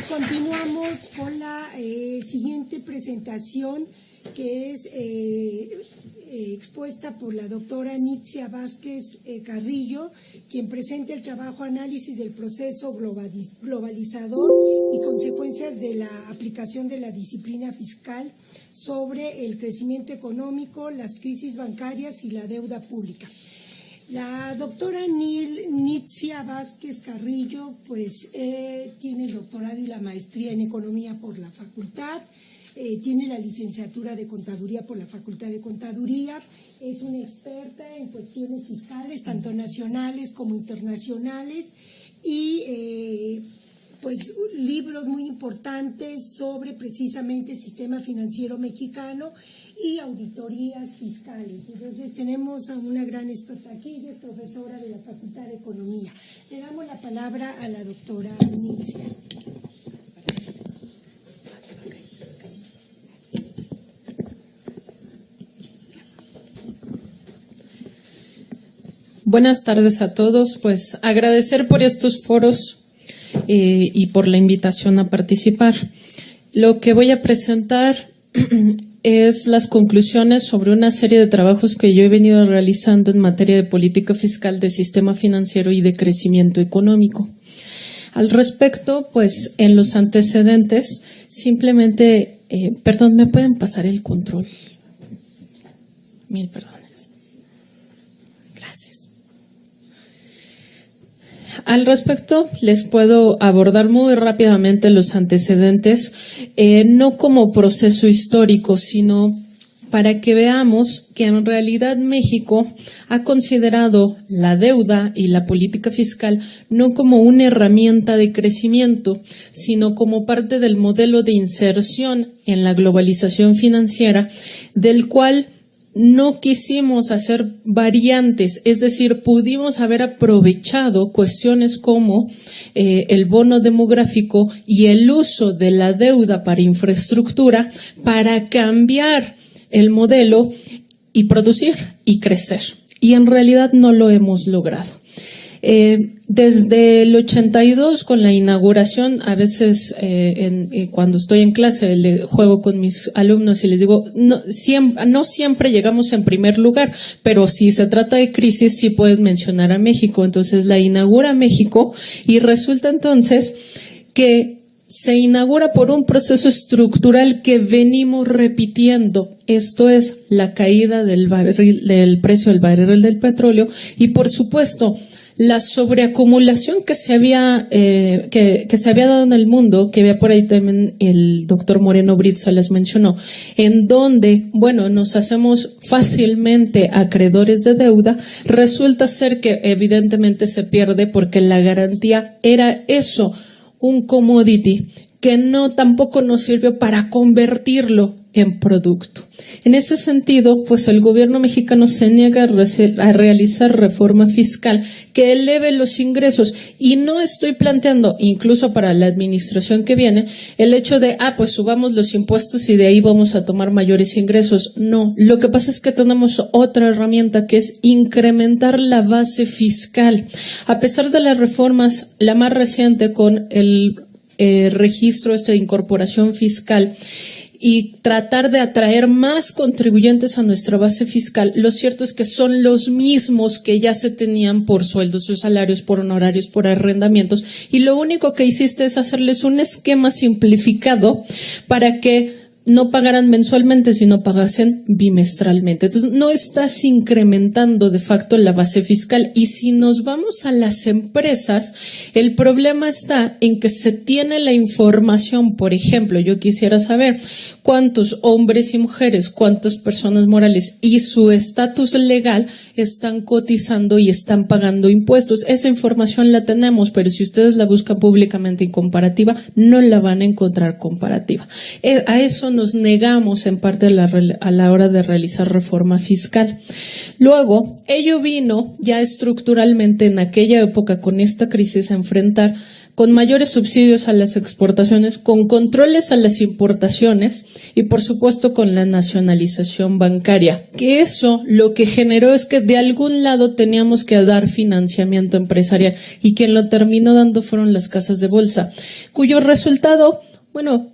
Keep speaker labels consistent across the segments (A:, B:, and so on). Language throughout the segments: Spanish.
A: continuamos con la siguiente presentación, que es expuesta por la doctora Nitzia Vázquez Carrillo, quien presenta el trabajo Análisis del proceso globalizador y consecuencias de la aplicación de la disciplina fiscal sobre el crecimiento económico, las crisis bancarias y la deuda pública. La doctora Nitzia Vázquez Carrillo pues tiene el doctorado y la maestría en Economía por la Facultad, tiene la licenciatura de Contaduría por la Facultad de Contaduría, es una experta en cuestiones fiscales, tanto nacionales como internacionales, y pues libros muy importantes sobre precisamente el sistema financiero mexicano y auditorías fiscales. Entonces tenemos a una gran experta aquí, ella es profesora de la Facultad de Economía. Le damos la palabra a la doctora Nitzia.
B: Buenas tardes a todos, pues agradecer por estos foros y por la invitación a participar. Lo que voy a presentar es las conclusiones sobre una serie de trabajos que yo he venido realizando en materia de política fiscal, de sistema financiero y de crecimiento económico. Al respecto, pues en los antecedentes, simplemente, perdón, ¿me pueden pasar el control? Mil perdones. Gracias. Al respecto, les puedo abordar muy rápidamente los antecedentes, no como proceso histórico, sino para que veamos que en realidad México ha considerado la deuda y la política fiscal no como una herramienta de crecimiento, sino como parte del modelo de inserción en la globalización financiera, del cual no quisimos hacer variantes, es decir, pudimos haber aprovechado cuestiones como el bono demográfico y el uso de la deuda para infraestructura para cambiar el modelo y producir y crecer. Y en realidad no lo hemos logrado. Desde el 82, con la inauguración, a veces cuando estoy en clase juego con mis alumnos y les digo, no siempre llegamos en primer lugar, pero si se trata de crisis sí puedes mencionar a México. Entonces la inaugura México y resulta entonces que se inaugura por un proceso estructural que venimos repitiendo. Esto es la caída del precio del barril del petróleo y, por supuesto, la sobreacumulación que se había dado en el mundo, que había por ahí también el doctor Moreno Britza les mencionó, en donde, bueno, nos hacemos fácilmente acreedores de deuda, resulta ser que evidentemente se pierde porque la garantía era eso, un commodity que tampoco nos sirvió para convertirlo en producto. En ese sentido, pues el gobierno mexicano se niega a realizar reforma fiscal que eleve los ingresos, y no estoy planteando, incluso para la administración que viene, el hecho de, pues subamos los impuestos y de ahí vamos a tomar mayores ingresos. No, lo que pasa es que tenemos otra herramienta que es incrementar la base fiscal. A pesar de las reformas, la más reciente con el registro de incorporación fiscal, y tratar de atraer más contribuyentes a nuestra base fiscal, lo cierto es que son los mismos que ya se tenían por sueldos o salarios, por honorarios, por arrendamientos, y lo único que hiciste es hacerles un esquema simplificado para que no pagaran mensualmente, sino pagasen bimestralmente. Entonces, no estás incrementando de facto la base fiscal. Y si nos vamos a las empresas, el problema está en que se tiene la información. Por ejemplo, yo quisiera saber cuántos hombres y mujeres, cuántas personas morales y su estatus legal están cotizando y están pagando impuestos. Esa información la tenemos, pero si ustedes la buscan públicamente y comparativa, no la van a encontrar comparativa. A eso nos negamos en parte a la hora de realizar reforma fiscal. Luego, ello vino ya estructuralmente en aquella época con esta crisis a enfrentar con mayores subsidios a las exportaciones, con controles a las importaciones y por supuesto con la nacionalización bancaria. Que eso lo que generó es que de algún lado teníamos que dar financiamiento empresarial y quien lo terminó dando fueron las casas de bolsa, cuyo resultado, bueno,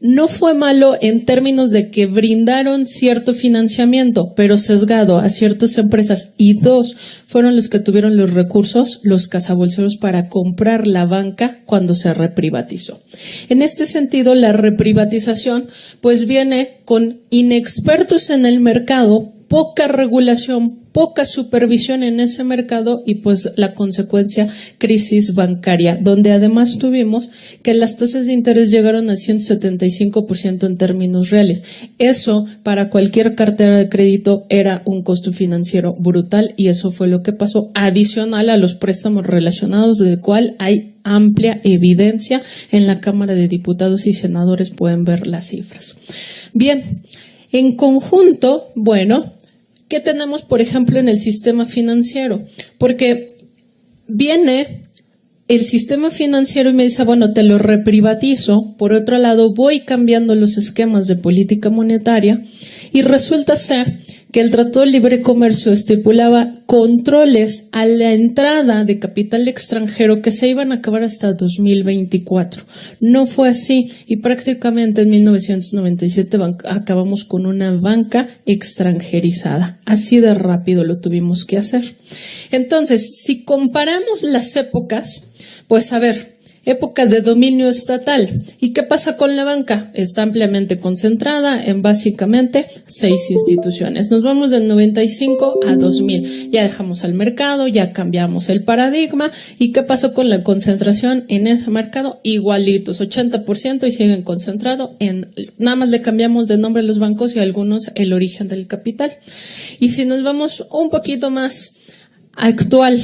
B: no fue malo en términos de que brindaron cierto financiamiento, pero sesgado a ciertas empresas, y dos, fueron los que tuvieron los recursos, los cazabolseros, para comprar la banca cuando se reprivatizó. En este sentido, la reprivatización pues viene con inexpertos en el mercado, poca regulación, poca supervisión en ese mercado y pues la consecuencia, crisis bancaria, donde además tuvimos que las tasas de interés llegaron al 175% en términos reales. Eso para cualquier cartera de crédito era un costo financiero brutal y eso fue lo que pasó, adicional a los préstamos relacionados, del cual hay amplia evidencia en la Cámara de Diputados y Senadores, pueden ver las cifras. Bien, en conjunto, bueno, ¿qué tenemos, por ejemplo, en el sistema financiero? Porque viene el sistema financiero y me dice, bueno, te lo reprivatizo. Por otro lado, voy cambiando los esquemas de política monetaria y resulta ser que el Tratado de Libre Comercio estipulaba controles a la entrada de capital extranjero que se iban a acabar hasta 2024. No fue así y prácticamente en 1997 acabamos con una banca extranjerizada. Así de rápido lo tuvimos que hacer. Entonces, si comparamos las épocas, pues a ver, época de dominio estatal. ¿Y qué pasa con la banca? Está ampliamente concentrada en básicamente 6 instituciones. Nos vamos del 95 a 2000. Ya dejamos al mercado, ya cambiamos el paradigma. ¿Y qué pasó con la concentración en ese mercado? Igualitos, 80% y siguen concentrados en, nada más le cambiamos de nombre a los bancos y a algunos el origen del capital. Y si nos vamos un poquito más actual,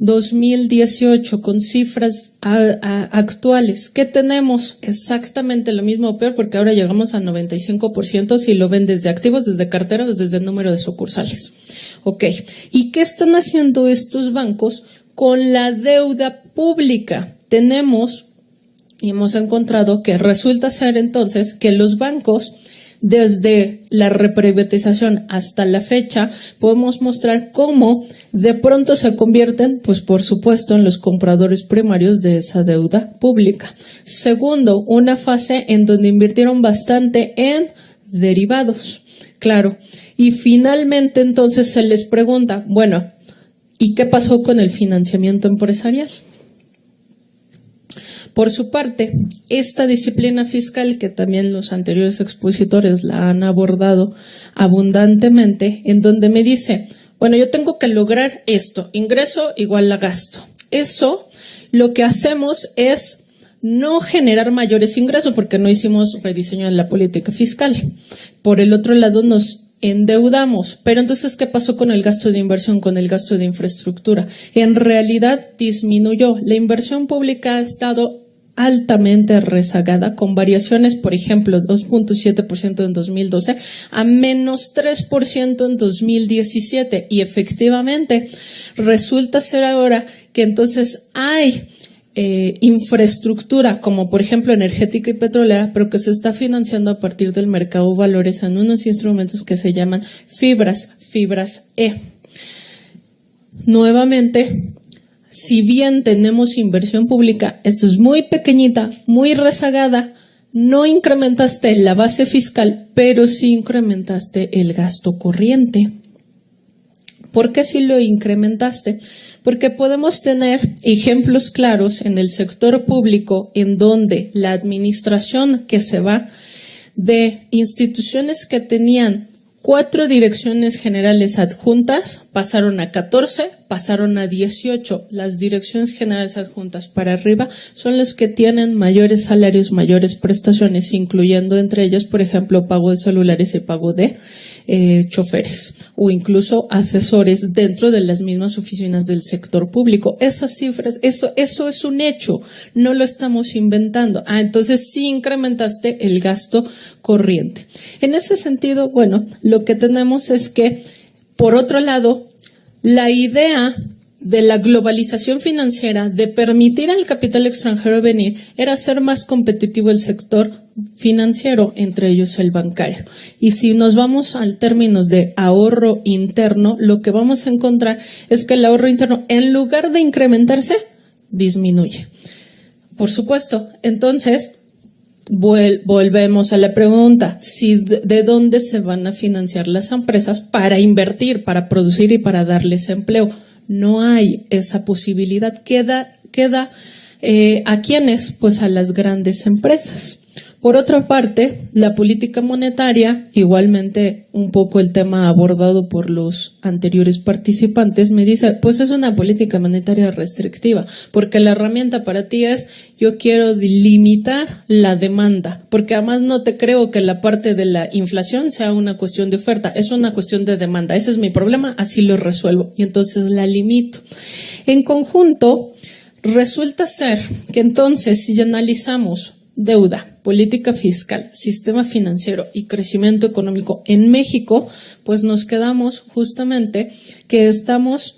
B: 2018 con cifras actuales, ¿qué tenemos? Exactamente lo mismo o peor, porque ahora llegamos a 95% si lo ven desde activos, desde carteras, desde el número de sucursales. Ok, ¿y qué están haciendo estos bancos con la deuda pública? Tenemos y hemos encontrado que resulta ser entonces que los bancos, desde la reprivatización hasta la fecha, podemos mostrar cómo de pronto se convierten, pues por supuesto, en los compradores primarios de esa deuda pública. Segundo, una fase en donde invirtieron bastante en derivados, claro. Y finalmente entonces se les pregunta, bueno, ¿y qué pasó con el financiamiento empresarial? Por su parte, esta disciplina fiscal, que también los anteriores expositores la han abordado abundantemente, en donde me dice, bueno, yo tengo que lograr esto, ingreso igual a gasto. Eso, lo que hacemos es no generar mayores ingresos porque no hicimos rediseño de la política fiscal. Por el otro lado, nos endeudamos. Pero entonces, ¿qué pasó con el gasto de inversión, con el gasto de infraestructura? En realidad disminuyó. La inversión pública ha estado altamente rezagada, con variaciones, por ejemplo, 2.7% en 2012 a menos 3% en 2017. Y efectivamente, resulta ser ahora que entonces hay infraestructura, como por ejemplo energética y petrolera, pero que se está financiando a partir del mercado de valores en unos instrumentos que se llaman fibras E. Nuevamente, si bien tenemos inversión pública, esto es muy pequeñita, muy rezagada, no incrementaste la base fiscal, pero sí incrementaste el gasto corriente. ¿Por qué sí lo incrementaste? Porque podemos tener ejemplos claros en el sector público en donde la administración que se va de instituciones que tenían 4 direcciones generales adjuntas pasaron a 14, pasaron a 18. Las direcciones generales adjuntas para arriba son las que tienen mayores salarios, mayores prestaciones, incluyendo entre ellas, por ejemplo, pago de celulares y pago de choferes o incluso asesores dentro de las mismas oficinas del sector público. Esas cifras, eso es un hecho, no lo estamos inventando. Entonces sí incrementaste el gasto corriente. En ese sentido, bueno, lo que tenemos es que, por otro lado, la idea de la globalización financiera, de permitir al capital extranjero venir, era hacer más competitivo el sector financiero, entre ellos el bancario. Y si nos vamos al términos de ahorro interno, lo que vamos a encontrar es que el ahorro interno, en lugar de incrementarse, disminuye. Por supuesto, entonces, volvemos a la pregunta, si de dónde se van a financiar las empresas para invertir, para producir y para darles empleo. No hay esa posibilidad. Queda ¿a quiénes? Pues a las grandes empresas. Por otra parte, la política monetaria, igualmente un poco el tema abordado por los anteriores participantes, me dice, pues es una política monetaria restrictiva, porque la herramienta para ti es, yo quiero limitar la demanda, porque además no te creo que la parte de la inflación sea una cuestión de oferta, es una cuestión de demanda, ese es mi problema, así lo resuelvo, y entonces la limito. En conjunto, resulta ser que entonces, si analizamos deuda, política fiscal, sistema financiero y crecimiento económico en México, pues nos quedamos justamente que estamos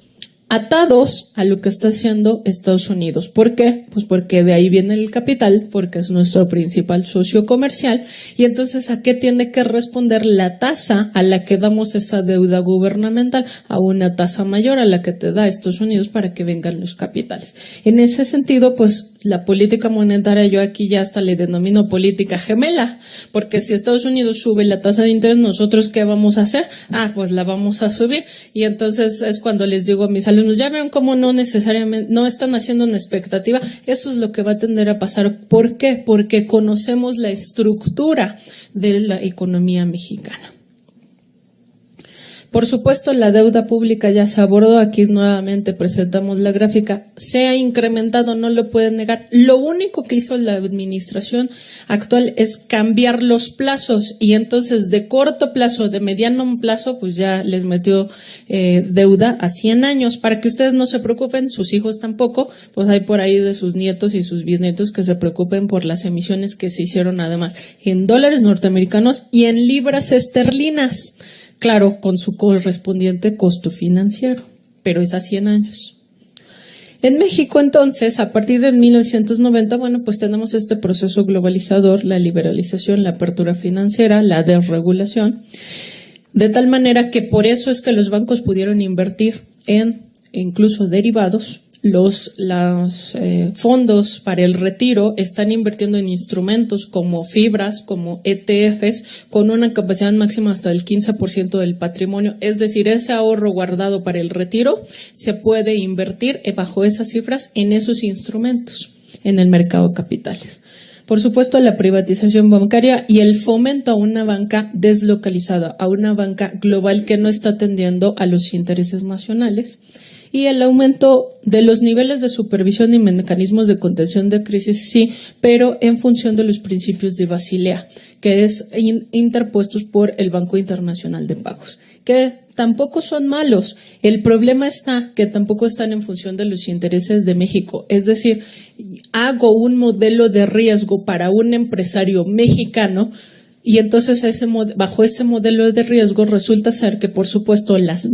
B: atados a lo que está haciendo Estados Unidos. ¿Por qué? Pues porque de ahí viene el capital, porque es nuestro principal socio comercial, y entonces ¿a qué tiene que responder la tasa a la que damos esa deuda gubernamental? A una tasa mayor a la que te da Estados Unidos para que vengan los capitales. En ese sentido, pues la política monetaria, yo aquí ya hasta le denomino política gemela, porque si Estados Unidos sube la tasa de interés, ¿nosotros qué vamos a hacer? Pues la vamos a subir, y entonces es cuando les digo a mis alumnos, ya ven cómo no necesariamente, no están haciendo una expectativa, eso es lo que va a tender a pasar. ¿Por qué? Porque conocemos la estructura de la economía mexicana. Por supuesto, la deuda pública ya se abordó, aquí nuevamente presentamos la gráfica, se ha incrementado, no lo pueden negar. Lo único que hizo la administración actual es cambiar los plazos, y entonces de corto plazo, de mediano plazo, pues ya les metió deuda a 100 años. Para que ustedes no se preocupen, sus hijos tampoco, pues hay por ahí de sus nietos y sus bisnietos que se preocupen por las emisiones que se hicieron además en dólares norteamericanos y en libras esterlinas. Claro, con su correspondiente costo financiero, pero es a 100 años. En México, entonces, a partir de 1990, bueno, pues tenemos este proceso globalizador, la liberalización, la apertura financiera, la desregulación, de tal manera que por eso es que los bancos pudieron invertir en incluso derivados. Los fondos para el retiro están invirtiendo en instrumentos como fibras, como ETFs, con una capacidad máxima hasta el 15% del patrimonio. Es decir, ese ahorro guardado para el retiro se puede invertir bajo esas cifras en esos instrumentos en el mercado de capitales. Por supuesto, la privatización bancaria y el fomento a una banca deslocalizada, a una banca global que no está atendiendo a los intereses nacionales. Y el aumento de los niveles de supervisión y mecanismos de contención de crisis, sí, pero en función de los principios de Basilea, que es interpuestos por el Banco Internacional de Pagos, que tampoco son malos. El problema está que tampoco están en función de los intereses de México. Es decir, hago un modelo de riesgo para un empresario mexicano, y entonces bajo ese modelo de riesgo resulta ser que, por supuesto, las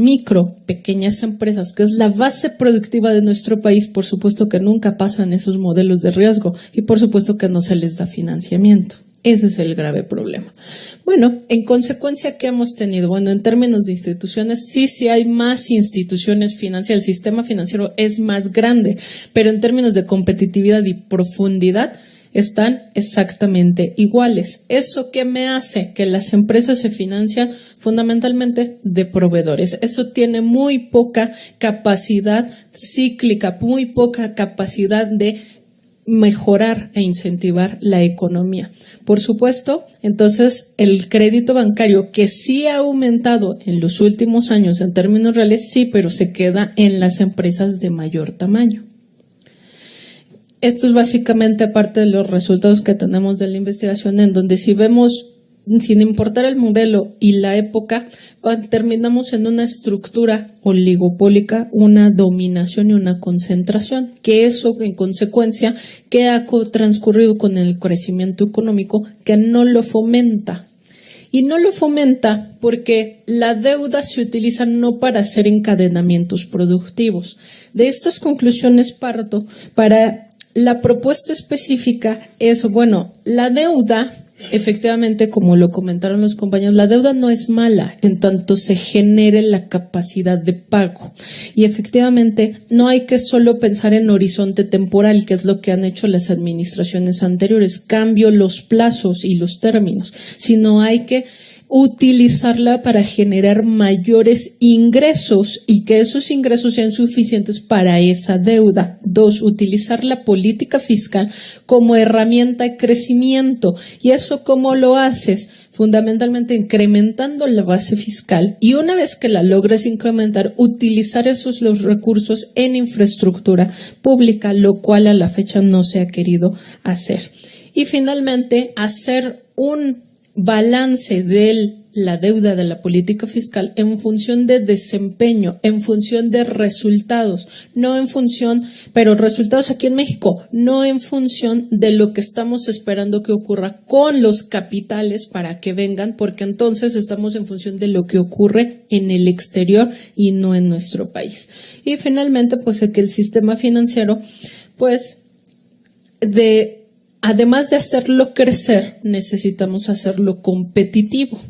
B: pequeñas empresas, que es la base productiva de nuestro país, por supuesto que nunca pasan esos modelos de riesgo y por supuesto que no se les da financiamiento. Ese es el grave problema. Bueno, en consecuencia, ¿qué hemos tenido? Bueno, en términos de instituciones, sí hay más instituciones financieras, el sistema financiero es más grande, pero en términos de competitividad y profundidad, están exactamente iguales. ¿Eso qué me hace? Que las empresas se financian fundamentalmente de proveedores. Eso tiene muy poca capacidad cíclica, muy poca capacidad de mejorar e incentivar la economía. Por supuesto, entonces el crédito bancario, que sí ha aumentado en los últimos años en términos reales, sí, pero se queda en las empresas de mayor tamaño. Esto es básicamente parte de los resultados que tenemos de la investigación, en donde si vemos, sin importar el modelo y la época, terminamos en una estructura oligopólica, una dominación y una concentración, que eso en consecuencia, ¿qué ha transcurrido con el crecimiento económico? Que no lo fomenta. Y no lo fomenta porque la deuda se utiliza no para hacer encadenamientos productivos. De estas conclusiones parto para la propuesta específica es, bueno, la deuda, efectivamente, como lo comentaron los compañeros, la deuda no es mala en tanto se genere la capacidad de pago. Y efectivamente, no hay que solo pensar en horizonte temporal, que es lo que han hecho las administraciones anteriores, cambio los plazos y los términos, sino hay que utilizarla para generar mayores ingresos y que esos ingresos sean suficientes para esa deuda. 2, utilizar la política fiscal como herramienta de crecimiento. ¿Y eso cómo lo haces? Fundamentalmente incrementando la base fiscal y una vez que la logres incrementar, utilizar los recursos en infraestructura pública, lo cual a la fecha no se ha querido hacer. Y finalmente, hacer un balance de la deuda de la política fiscal en función de desempeño, en función de resultados, no en función, pero resultados aquí en México, no en función de lo que estamos esperando que ocurra con los capitales para que vengan, porque entonces estamos en función de lo que ocurre en el exterior y no en nuestro país. Y finalmente, pues que el sistema financiero, pues además de hacerlo crecer, necesitamos hacerlo competitivo.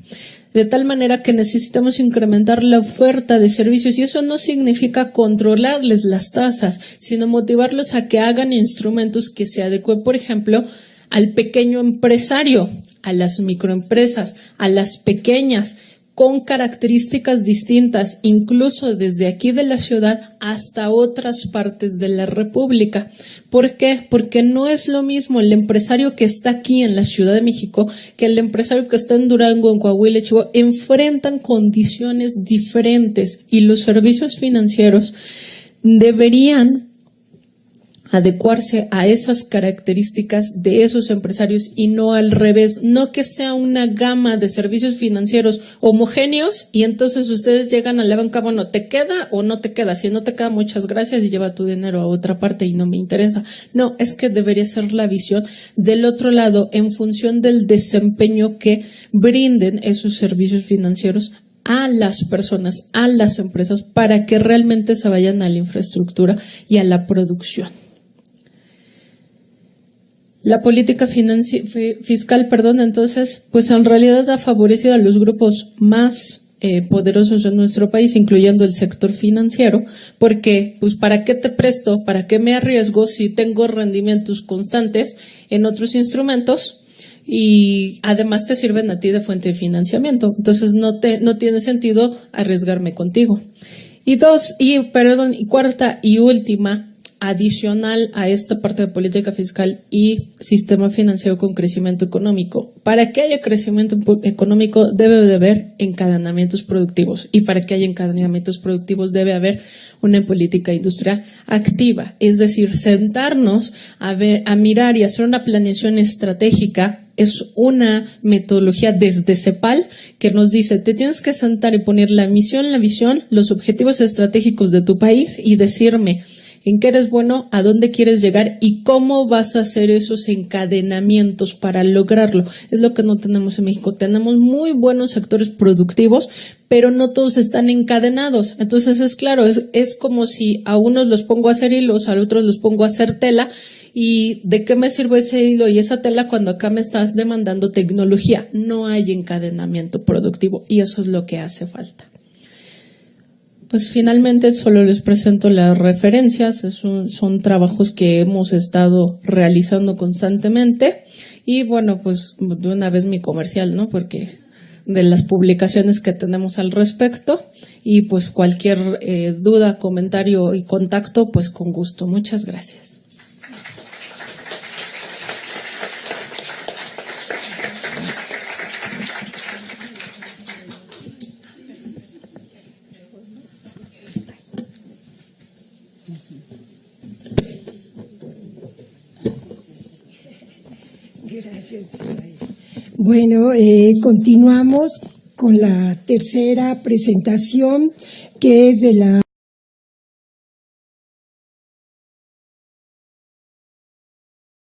B: De tal manera que necesitamos incrementar la oferta de servicios y eso no significa controlarles las tasas, sino motivarlos a que hagan instrumentos que se adecúen, por ejemplo, al pequeño empresario, a las microempresas, a las pequeñas, con características distintas, incluso desde aquí de la ciudad hasta otras partes de la República. ¿Por qué? Porque no es lo mismo el empresario que está aquí en la Ciudad de México que el empresario que está en Durango, en Coahuila, Chihuahua. Enfrentan condiciones diferentes y los servicios financieros deberían adecuarse a esas características de esos empresarios y no al revés, no que sea una gama de servicios financieros homogéneos y entonces ustedes llegan a la banca, bueno, ¿te queda o no te queda? Si no te queda, muchas gracias y lleva tu dinero a otra parte y no me interesa. No, es que debería ser la visión del otro lado en función del desempeño que brinden esos servicios financieros a las personas, a las empresas, para que realmente se vayan a la infraestructura y a la producción. La política fiscal, entonces, pues en realidad ha favorecido a los grupos más poderosos de nuestro país, incluyendo el sector financiero, porque, pues, ¿para qué te presto? ¿Para qué me arriesgo si tengo rendimientos constantes en otros instrumentos? Y además te sirven a ti de fuente de financiamiento. Entonces no tiene sentido arriesgarme contigo. Y cuarta y última, adicional a esta parte de política fiscal y sistema financiero con crecimiento económico. Para que haya crecimiento económico debe de haber encadenamientos productivos y para que haya encadenamientos productivos debe haber una política industrial activa, es decir, sentarnos a mirar y hacer una planeación estratégica. Es una metodología desde CEPAL que nos dice, te tienes que sentar y poner la misión, la visión, los objetivos estratégicos de tu país y decirme en qué eres bueno, a dónde quieres llegar y cómo vas a hacer esos encadenamientos para lograrlo. Es lo que no tenemos en México. Tenemos muy buenos sectores productivos, pero no todos están encadenados. Entonces es claro, es como si a unos los pongo a hacer hilos, a otros los pongo a hacer tela. ¿Y de qué me sirve ese hilo y esa tela cuando acá me estás demandando tecnología? No hay encadenamiento productivo y eso es lo que hace falta. Pues finalmente solo les presento las referencias, son trabajos que hemos estado realizando constantemente y bueno, pues de una vez mi comercial, ¿no? Porque de las publicaciones que tenemos al respecto y pues cualquier duda, comentario y contacto, pues con gusto. Muchas gracias.
A: Gracias. Bueno, continuamos con la tercera presentación, que es de la